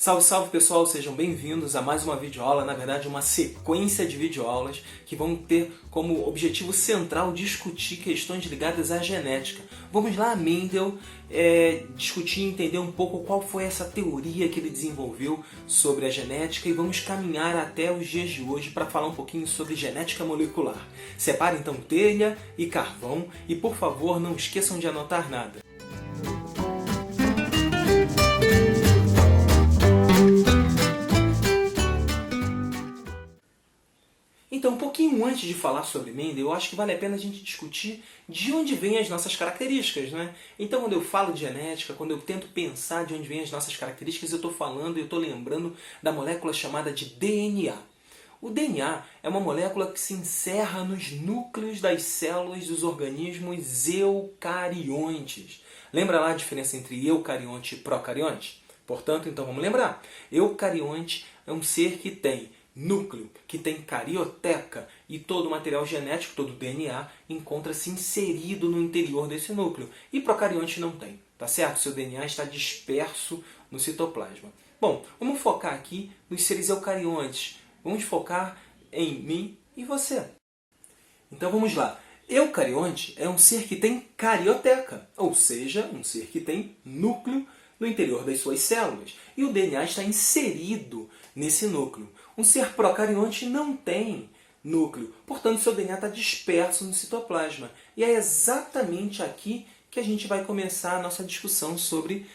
Salve, salve pessoal, sejam bem-vindos a mais uma videoaula, na verdade uma sequência de videoaulas que vão ter como objetivo central discutir questões ligadas à genética. Vamos lá, Mendel, discutir e entender um pouco qual foi essa teoria que ele desenvolveu sobre a genética e vamos caminhar até os dias de hoje para falar um pouquinho sobre genética molecular. Separe então telha e carvão e por favor não esqueçam de anotar nada. Então, um pouquinho antes de falar sobre Mendel, eu acho que vale a pena a gente discutir de onde vêm as nossas características, né? Então, quando eu falo de genética, quando eu tento pensar de onde vêm as nossas características, eu estou falando e eu estou lembrando da molécula chamada de DNA. O DNA é uma molécula que se encerra nos núcleos das células dos organismos eucariontes. Lembra lá a diferença entre eucarionte e procarionte? Portanto, então vamos lembrar. Eucarionte é um ser que tem núcleo, que tem carioteca e todo o material genético, todo o DNA, encontra-se inserido no interior desse núcleo. E procarionte não tem, tá certo? Seu DNA está disperso no citoplasma. Bom, vamos focar aqui nos seres eucariontes. Vamos focar em mim e você. Então vamos lá. Eucarionte é um ser que tem carioteca, ou seja, um ser que tem núcleo no interior das suas células. E o DNA está inserido nesse núcleo. Um ser procarionte não tem núcleo, portanto seu DNA está disperso no citoplasma. E é exatamente aqui que a gente vai começar a nossa discussão sobre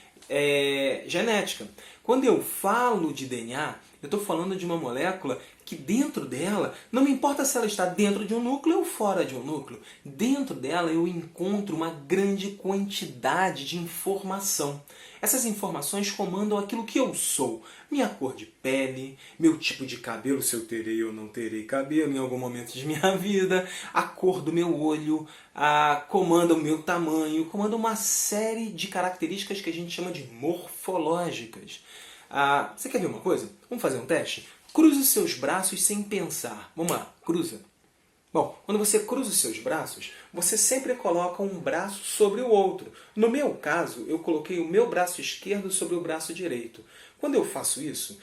genética. Quando eu falo de DNA, eu estou falando de uma molécula que dentro dela, não me importa se ela está dentro de um núcleo ou fora de um núcleo, dentro dela eu encontro uma grande quantidade de informação. Essas informações comandam aquilo que eu sou. Minha cor de pele, meu tipo de cabelo, se eu terei ou não terei cabelo em algum momento de minha vida, a cor do meu olho, comanda o meu tamanho, comanda uma série de características que a gente chama de morfológicas. Você quer ver uma coisa? Vamos fazer um teste? Cruze os seus braços sem pensar. Vamos lá, cruza. Bom, quando você cruza os seus braços, você sempre coloca um braço sobre o outro. No meu caso, eu coloquei o meu braço esquerdo sobre o braço direito. Quando eu faço isso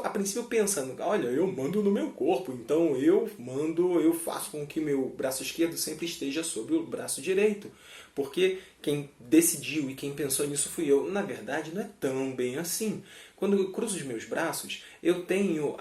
a princípio pensando, olha, eu mando no meu corpo, então eu faço com que meu braço esquerdo sempre esteja sobre o braço direito. Porque quem decidiu e quem pensou nisso fui eu. Na verdade, não é tão bem assim. Quando eu cruzo os meus braços, eu tenho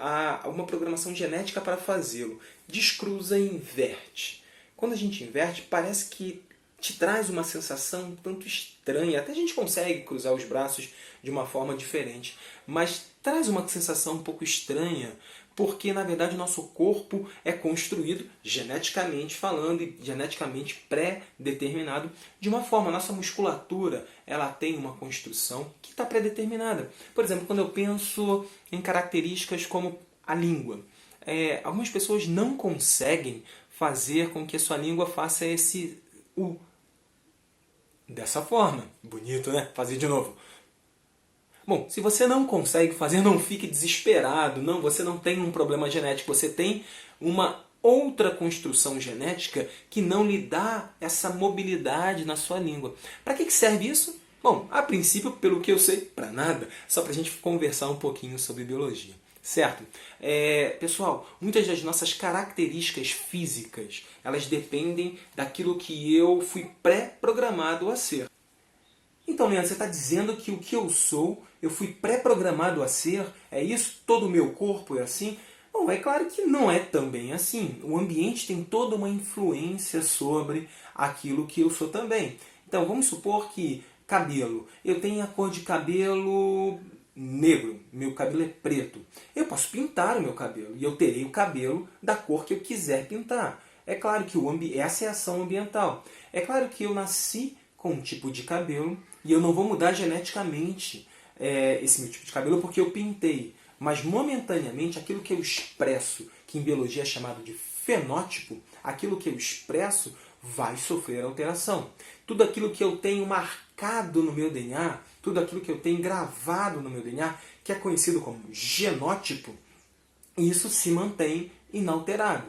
uma programação genética para fazê-lo. Descruza e inverte. Quando a gente inverte, parece que te traz uma sensação um tanto estranha. Até a gente consegue cruzar os braços de uma forma diferente. Mas traz uma sensação um pouco estranha, porque na verdade o nosso corpo é construído, geneticamente falando, e geneticamente pré-determinado de uma forma. A nossa musculatura ela tem uma construção que está pré-determinada. Por exemplo, quando eu penso em características como a língua, algumas pessoas não conseguem fazer com que a sua língua faça esse U dessa forma. Bonito, né? Fazer de novo. Bom, se você não consegue fazer, não fique desesperado. Não, você não tem um problema genético. Você tem uma outra construção genética que não lhe dá essa mobilidade na sua língua. Para que serve isso? Bom, a princípio, pelo que eu sei, para nada. Só para a gente conversar um pouquinho sobre biologia. Certo? Pessoal, muitas das nossas características físicas, elas dependem daquilo que eu fui pré-programado a ser. Então, Leandro, você está dizendo que o que eu sou, eu fui pré-programado a ser? É isso? Todo o meu corpo é assim? Bom, é claro que não é também assim. O ambiente tem toda uma influência sobre aquilo que eu sou também. Então, vamos supor que cabelo. Eu tenho a cor de cabelo negro, meu cabelo é preto. Eu posso pintar o meu cabelo e eu terei o cabelo da cor que eu quiser pintar. É claro que essa é a ação ambiental. É claro que eu nasci com um tipo de cabelo e eu não vou mudar geneticamente esse meu tipo de cabelo porque eu pintei. Mas momentaneamente aquilo que eu expresso, que em biologia é chamado de fenótipo, aquilo que eu expresso vai sofrer alteração. Tudo aquilo que eu tenho marcado no meu DNA, tudo aquilo que eu tenho gravado no meu DNA, que é conhecido como genótipo, isso se mantém inalterado.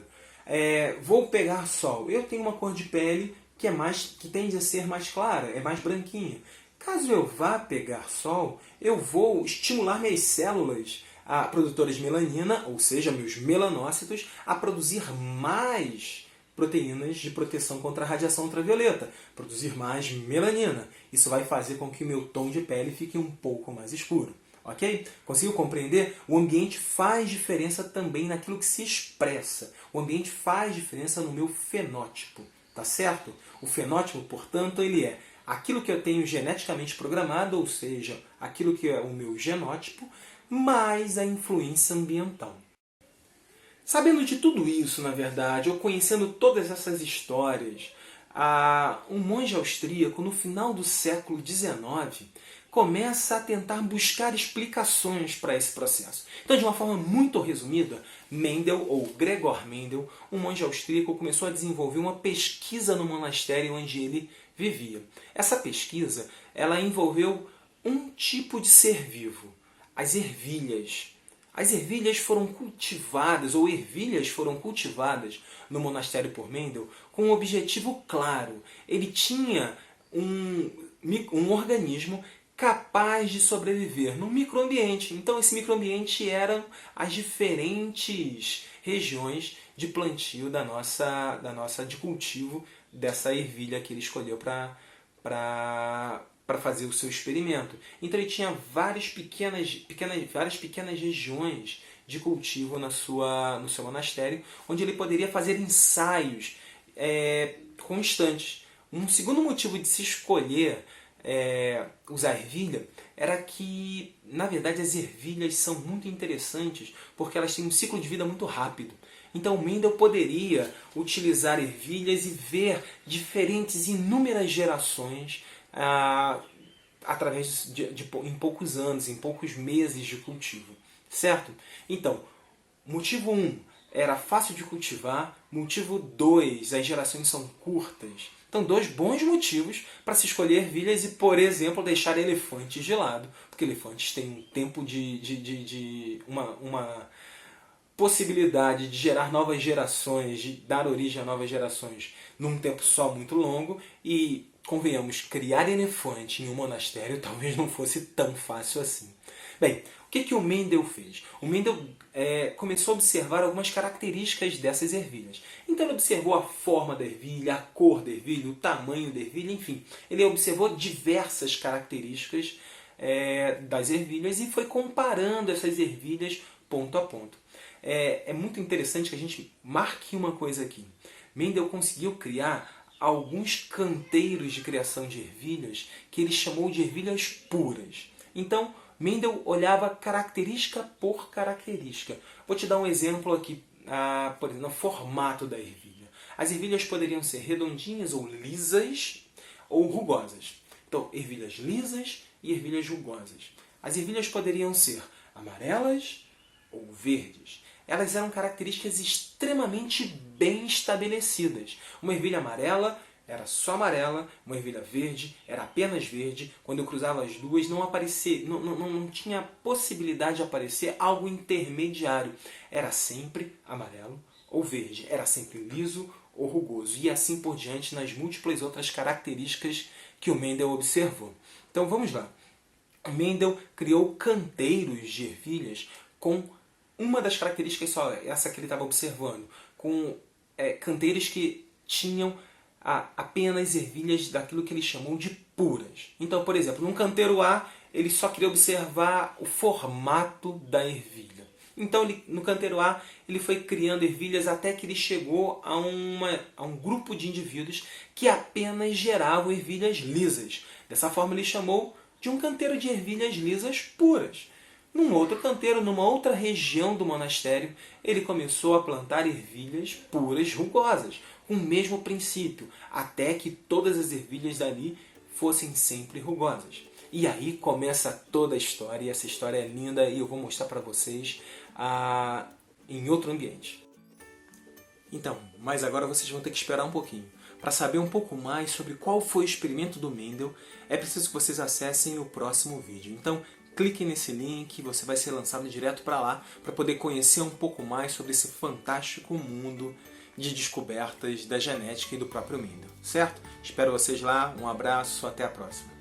Vou pegar sol. Eu tenho uma cor de pele que tende a ser mais clara, é mais branquinha. Caso eu vá pegar sol, eu vou estimular minhas células produtoras de melanina, ou seja, meus melanócitos, a produzir mais proteínas de proteção contra a radiação ultravioleta, produzir mais melanina. Isso vai fazer com que o meu tom de pele fique um pouco mais escuro. Ok? Conseguiu compreender? O ambiente faz diferença também naquilo que se expressa. O ambiente faz diferença no meu fenótipo. Tá certo? O fenótipo, portanto, ele é aquilo que eu tenho geneticamente programado, ou seja, aquilo que é o meu genótipo, mais a influência ambiental. Sabendo de tudo isso, na verdade, ou conhecendo todas essas histórias, um monge austríaco, no final do século XIX, começa a tentar buscar explicações para esse processo. Então, de uma forma muito resumida, Mendel, ou Gregor Mendel, um monge austríaco, começou a desenvolver uma pesquisa no monastério onde ele vivia. Essa pesquisa ela envolveu um tipo de ser vivo, as ervilhas. As ervilhas foram cultivadas, ou ervilhas foram cultivadas no monastério por Mendel com um objetivo claro. Ele tinha um organismo capaz de sobreviver num microambiente. Então esse microambiente eram as diferentes regiões de plantio de cultivo dessa ervilha que ele escolheu para fazer o seu experimento. Então ele tinha várias pequenas regiões de cultivo no seu monastério, onde ele poderia fazer ensaios constantes. Um segundo motivo de se escolher usar ervilha era que, na verdade, as ervilhas são muito interessantes porque elas têm um ciclo de vida muito rápido. Então Mendel poderia utilizar ervilhas e ver diferentes, inúmeras gerações através em poucos anos, em poucos meses de cultivo. Certo? Então, motivo 1 era fácil de cultivar, motivo 2, as gerações são curtas. Então, 2 bons motivos para se escolher ervilhas e, por exemplo, deixar elefantes de lado, porque elefantes têm um tempo uma possibilidade de gerar novas gerações, de dar origem a novas gerações num tempo só muito longo e, convenhamos, criar elefante em um monastério talvez não fosse tão fácil assim. Bem, o que o Mendel fez? O Mendel começou a observar algumas características dessas ervilhas. Então ele observou a forma da ervilha, a cor da ervilha, o tamanho da ervilha, enfim. Ele observou diversas características das ervilhas e foi comparando essas ervilhas ponto a ponto. É muito interessante que a gente marque uma coisa aqui. Mendel conseguiu criar alguns canteiros de criação de ervilhas que ele chamou de ervilhas puras. Então, Mendel olhava característica por característica. Vou te dar um exemplo aqui, por exemplo, no formato da ervilha. As ervilhas poderiam ser redondinhas ou lisas ou rugosas. Então, ervilhas lisas e ervilhas rugosas. As ervilhas poderiam ser amarelas ou verdes. Elas eram características extremamente bem estabelecidas. Uma ervilha amarela era só amarela, uma ervilha verde era apenas verde. Quando eu cruzava as duas, não tinha possibilidade de aparecer algo intermediário. Era sempre amarelo ou verde, era sempre liso ou rugoso, e assim por diante nas múltiplas outras características que o Mendel observou. Então vamos lá. Mendel criou canteiros de ervilhas com uma das características só, essa que ele estava observando, com canteiros que tinham apenas ervilhas daquilo que ele chamou de puras. Então, por exemplo, num canteiro A, ele só queria observar o formato da ervilha. Então, no canteiro A, ele foi criando ervilhas até que ele chegou a um grupo de indivíduos que apenas geravam ervilhas lisas. Dessa forma, ele chamou de um canteiro de ervilhas lisas puras. Num outro canteiro, numa outra região do monastério, ele começou a plantar ervilhas puras rugosas, com o mesmo princípio, até que todas as ervilhas dali fossem sempre rugosas. E aí começa toda a história, e essa história é linda e eu vou mostrar para vocês em outro ambiente. Então, mas agora vocês vão ter que esperar um pouquinho. Para saber um pouco mais sobre qual foi o experimento do Mendel, é preciso que vocês acessem o próximo vídeo. Então, clique nesse link, você vai ser lançado direto para lá, para poder conhecer um pouco mais sobre esse fantástico mundo de descobertas da genética e do próprio Mendel, certo? Espero vocês lá, um abraço, até a próxima.